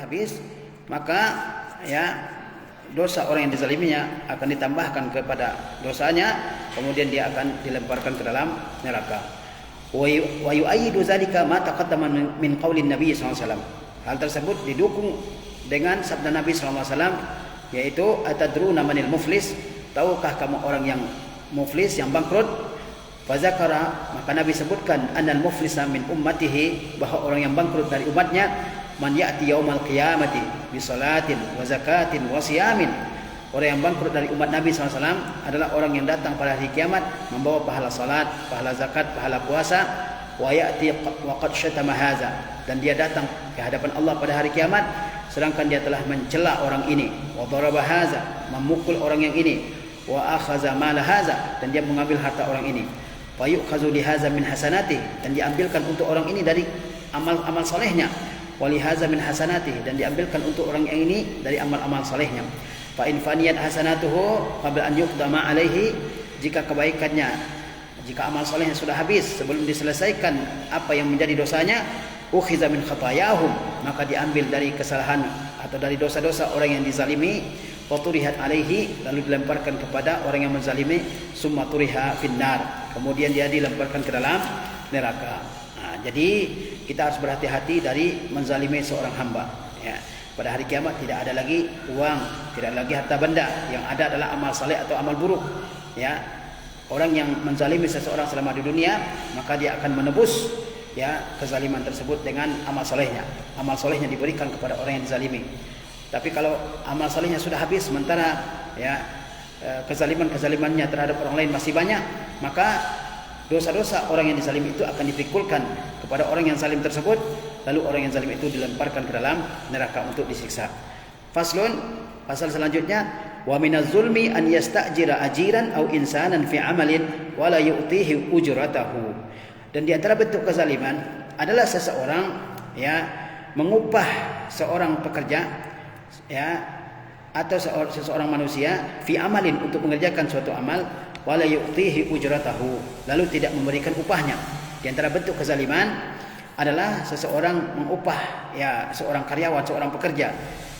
habis, maka ya dosa orang yang dizaliminya akan ditambahkan kepada dosanya, kemudian dia akan dilemparkan ke dalam neraka. Wa yu'ayyidu zalika ma taqaddama min qaulin Nabi sallallahu alaihi wasallam. Hal tersebut didukung dengan sabda Nabi sallallahu alaihi wasallam, yaitu atadruna manil muflis, tahukah kamu orang yang muflis, yang bangkrut? Fazakara, maka Nabi sebutkan annal muflisa min ummatihi, bahwa orang yang bangkrut dari umatnya, man ya'ti yaumal qiyamati bi salatin wa zakatin wa siyamin. Orang yang bangkrut dari umat Nabi SAW adalah orang yang datang pada hari kiamat membawa pahala salat, pahala zakat, pahala puasa, wa ya'ti wa qad syatama hadza, dan dia datang ke hadapan Allah pada hari kiamat sedangkan dia telah mencela orang ini, wa daraba hadza, memukul orang yang ini, wa akhaza mala hadza, dan dia mengambil harta orang ini, fa yu'khazu li hadza min hasanati, dan diambilkan untuk orang ini dari amal-amal salehnya, walihaza min hasanatih, dan diambilkan untuk orang yang ini dari amal-amal salehnya. Fa in faniyat hasanatuhu qabla an yuqdama alaihi, jika kebaikannya, jika amal salehnya sudah habis sebelum diselesaikan apa yang menjadi dosanya, ukhiza min khatayahum, maka diambil dari kesalahan atau dari dosa-dosa orang yang dizalimi, wa turihat alaihi, lalu dilemparkan kepada orang yang menzalimi, summa turiha finnar, kemudian dia dilemparkan ke dalam neraka. Jadi kita harus berhati-hati dari menzalimi seorang hamba. Ya. Pada hari kiamat tidak ada lagi uang, tidak ada lagi harta benda. Yang ada adalah amal saleh atau amal buruk. Ya. Orang yang menzalimi seseorang selama di dunia, maka dia akan menebus ya kezaliman tersebut dengan amal salehnya. Amal salehnya diberikan kepada orang yang dizalimi. Tapi kalau amal salehnya sudah habis, sementara ya kezaliman-kezalimannya terhadap orang lain masih banyak, maka dosa-dosa orang yang dizalim itu akan dipikulkan kepada orang yang zalim tersebut, lalu orang yang zalim itu dilemparkan ke dalam neraka untuk disiksa. Faslun, pasal selanjutnya, wa minaz zulmi an yasta'jira ajiran aw insanan fi amalin wa la yu'tihi ujratahu. Dan di antara bentuk kezaliman adalah seseorang ya mengupah seorang pekerja ya atau seseorang manusia fi amalin, untuk mengerjakan suatu amal, wala yu'tihi ujratahu, lalu tidak memberikan upahnya. Di antara bentuk kezaliman adalah seseorang mengupah ya seorang karyawan, seorang pekerja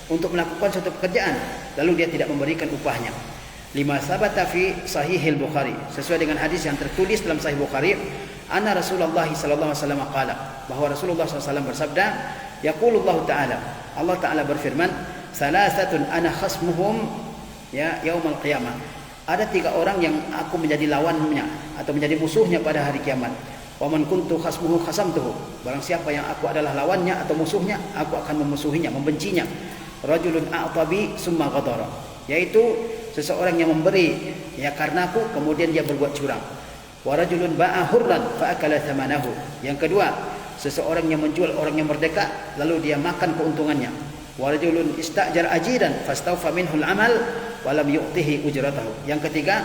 untuk melakukan suatu pekerjaan, lalu dia tidak memberikan upahnya. Lima sabata fi sahihil Bukhari, sesuai dengan hadis yang tertulis dalam Sahih Bukhari, anna Rasulullah sallallahu alaihi wasallam qala, bahwa Rasulullah SAW bersabda, yaqulullahu ta'ala, Allah Ta'ala berfirman, salasatun ana khasmuhum ya yaumal qiyamah, ada 3 orang yang aku menjadi lawannya atau menjadi musuhnya pada hari kiamat. Wa man kuntu khasmuhu khasamtuhu, barang siapa yang aku adalah lawannya atau musuhnya, aku akan memusuhinya, membencinya. Rajulun a'tabi summa ghadara, yaitu seseorang yang memberi ya karenaku kemudian dia berbuat curang. Wa rajulun ba'a hurran fa akala thamanahu, yang kedua seseorang yang menjual orang yang merdeka lalu dia makan keuntungannya. Wa rajulun ista'jar ajiran fastawfa minhu al-amal walam yu'tihi ujratahu, yang ketiga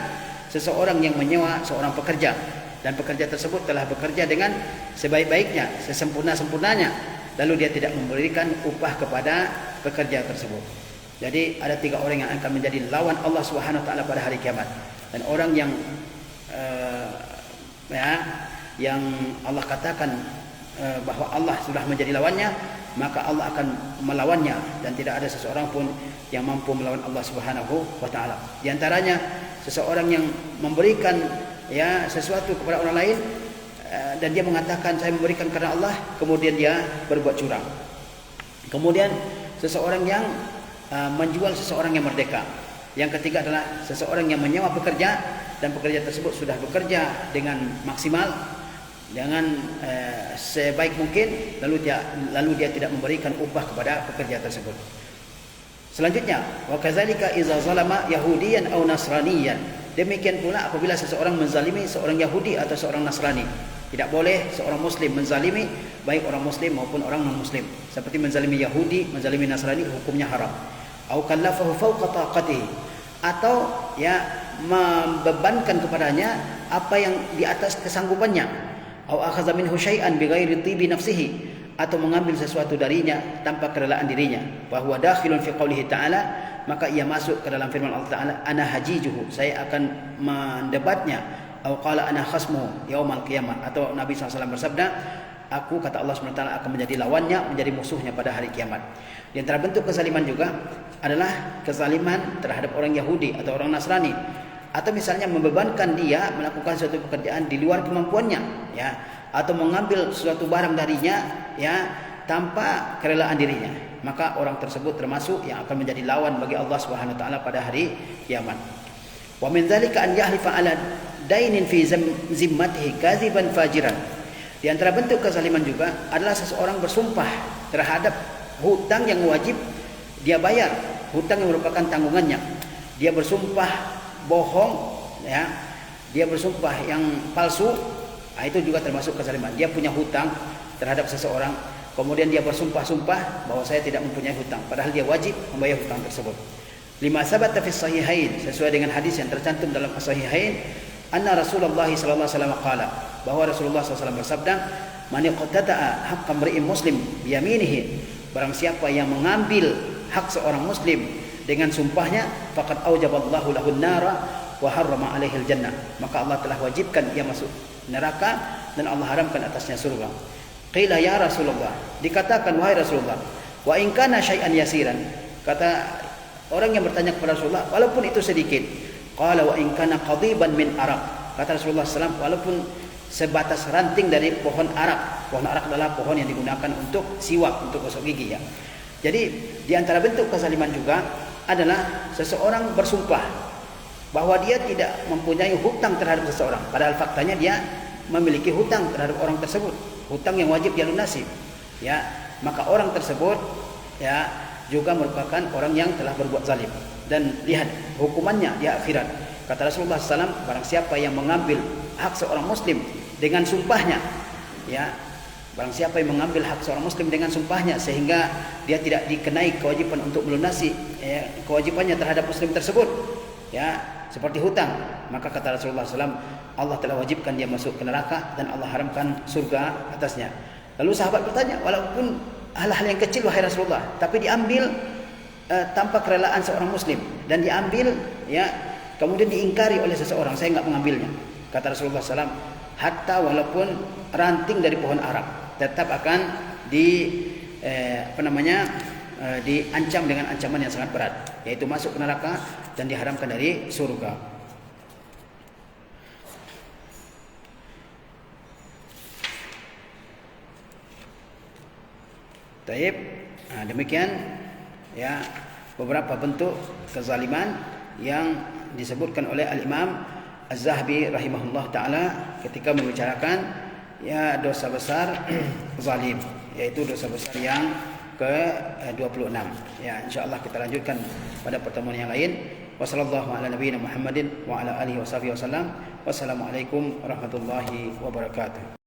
seseorang yang menyewa seorang pekerja dan pekerja tersebut telah bekerja dengan sebaik-baiknya, sesempurna-sempurnanya, lalu dia tidak memberikan upah kepada pekerja tersebut. Jadi ada 3 orang yang akan menjadi lawan Allah Subhanahu wa taala pada hari kiamat. Dan orang yang yang Allah katakan bahwa Allah sudah menjadi lawannya, maka Allah akan melawannya, dan tidak ada seseorang pun yang mampu melawan Allah Subhanahu wa taala. Di antaranya seseorang yang memberikan ya sesuatu kepada orang lain dan dia mengatakan saya memberikan karena Allah, kemudian dia berbuat curang. Kemudian seseorang yang menjual seseorang yang merdeka. Yang ketiga adalah seseorang yang menyewa pekerja dan pekerja tersebut sudah bekerja dengan maksimal, dengan sebaik mungkin, lalu dia tidak memberikan upah kepada pekerja tersebut. Selanjutnya, wa kadzalika idza zalama yahudiyan aw nasraniyan, demikian pula apabila seseorang menzalimi seorang Yahudi atau seorang Nasrani. Tidak boleh seorang muslim menzalimi baik orang muslim maupun orang non muslim. Seperti menzalimi Yahudi, menzalimi Nasrani, hukumnya haram. Au kallafahu fawqa taqatihi, atau ya membebankan kepadanya apa yang di atas kesanggupannya. Au akhadha minhu syai'an bighairi tibi nafsihi, atau mengambil sesuatu darinya tanpa kerelaan dirinya. Bahwa dakhilun fi qoulihi ta'ala, maka ia masuk ke dalam firman Allah Ta'ala, ana hajijuhu, saya akan mendebatnya. Atau qala ana khasmuhu yaumal qiyamah, atau Nabi SAW bersabda, aku, kata Allah SWT, akan menjadi lawannya, menjadi musuhnya pada hari kiamat. Di antara bentuk kezaliman juga adalah kezaliman terhadap orang Yahudi atau orang Nasrani, atau misalnya membebankan dia melakukan suatu pekerjaan di luar kemampuannya, ya, atau mengambil suatu barang darinya, ya, tanpa kerelaan dirinya. Maka orang tersebut termasuk yang akan menjadi lawan bagi Allah Subhanahu wa taala pada hari kiamat. Wa min dzalika an yahlifa ala dainin fi zimmatihi kadziban fajiran. Di antara bentuk kezaliman juga adalah seseorang bersumpah terhadap hutang yang wajib dia bayar, hutang yang merupakan tanggungannya. Dia bersumpah bohong, ya, dia bersumpah yang palsu, itu juga termasuk kezaliman. Dia punya hutang terhadap seseorang, kemudian dia bersumpah-sumpah bahwa saya tidak mempunyai hutang, padahal dia wajib membayar hutang tersebut. Lima sabata fi sahihain, sesuai dengan hadis yang tercantum dalam as-sahihain, anna Rasulullah sallallahu alaihi wasallam qala, bahwa Rasulullah SAW bersabda, man iqtata'a haqqan mar'in muslim biyaminihi, barang siapa yang mengambil hak seorang muslim dengan sumpahnya, faqad aujaballahu lahu an-nara wa harrama alaihi al-jannah, maka Allah telah wajibkan dia masuk neraka dan Allah haramkan atasnya surga. Qila ya Rasulullah, dikatakan wahai Rasulullah, wa in kana syai'an yasiran, kata orang yang bertanya kepada Rasulullah, walaupun itu sedikit. Qala wa in kana qadiban min araq, kata Rasulullah SAW, walaupun sebatas ranting dari pohon arak. Pohon arak adalah pohon yang digunakan untuk siwak, untuk gosok gigi, ya. Jadi di antara bentuk kezaliman juga adalah seseorang bersumpah bahwa dia tidak mempunyai hutang terhadap seseorang, padahal faktanya dia memiliki hutang terhadap orang tersebut, hutang yang wajib dia lunasi, ya. Maka orang tersebut, ya, juga merupakan orang yang telah berbuat zalim. Dan lihat hukumannya di akhirat. Kata Rasulullah SAW, barang siapa yang mengambil hak seorang muslim dengan sumpahnya, ya, barang siapa yang mengambil hak seorang muslim dengan sumpahnya sehingga dia tidak dikenai kewajiban untuk melunasi, ya, kewajibannya terhadap muslim tersebut, ya, seperti hutang, maka kata Rasulullah SAW, Allah telah wajibkan dia masuk ke neraka dan Allah haramkan surga atasnya. Lalu sahabat bertanya, walaupun hal-hal yang kecil wahai Rasulullah, tapi diambil tanpa kerelaan seorang muslim, dan diambil, ya, kemudian diingkari oleh seseorang, saya enggak mengambilnya. Kata Rasulullah SAW, hatta walaupun ranting dari pohon arak, tetap akan diancam dengan ancaman yang sangat berat, yaitu masuk ke neraka dan diharamkan dari surga. Taib, demikian, ya, beberapa bentuk kezaliman yang disebutkan oleh Al-Imam Az-Zahabi rahimahullah ta'ala ketika membicarakan, ya, dosa besar zalim, yaitu dosa besar yang ke-26. Ya, insyaallah kita lanjutkan pada pertemuan yang lain. Wassallallahu ala nabiyina Muhammadin wa ala alihi washabihi wasallam. Wassalamualaikum warahmatullahi wabarakatuh.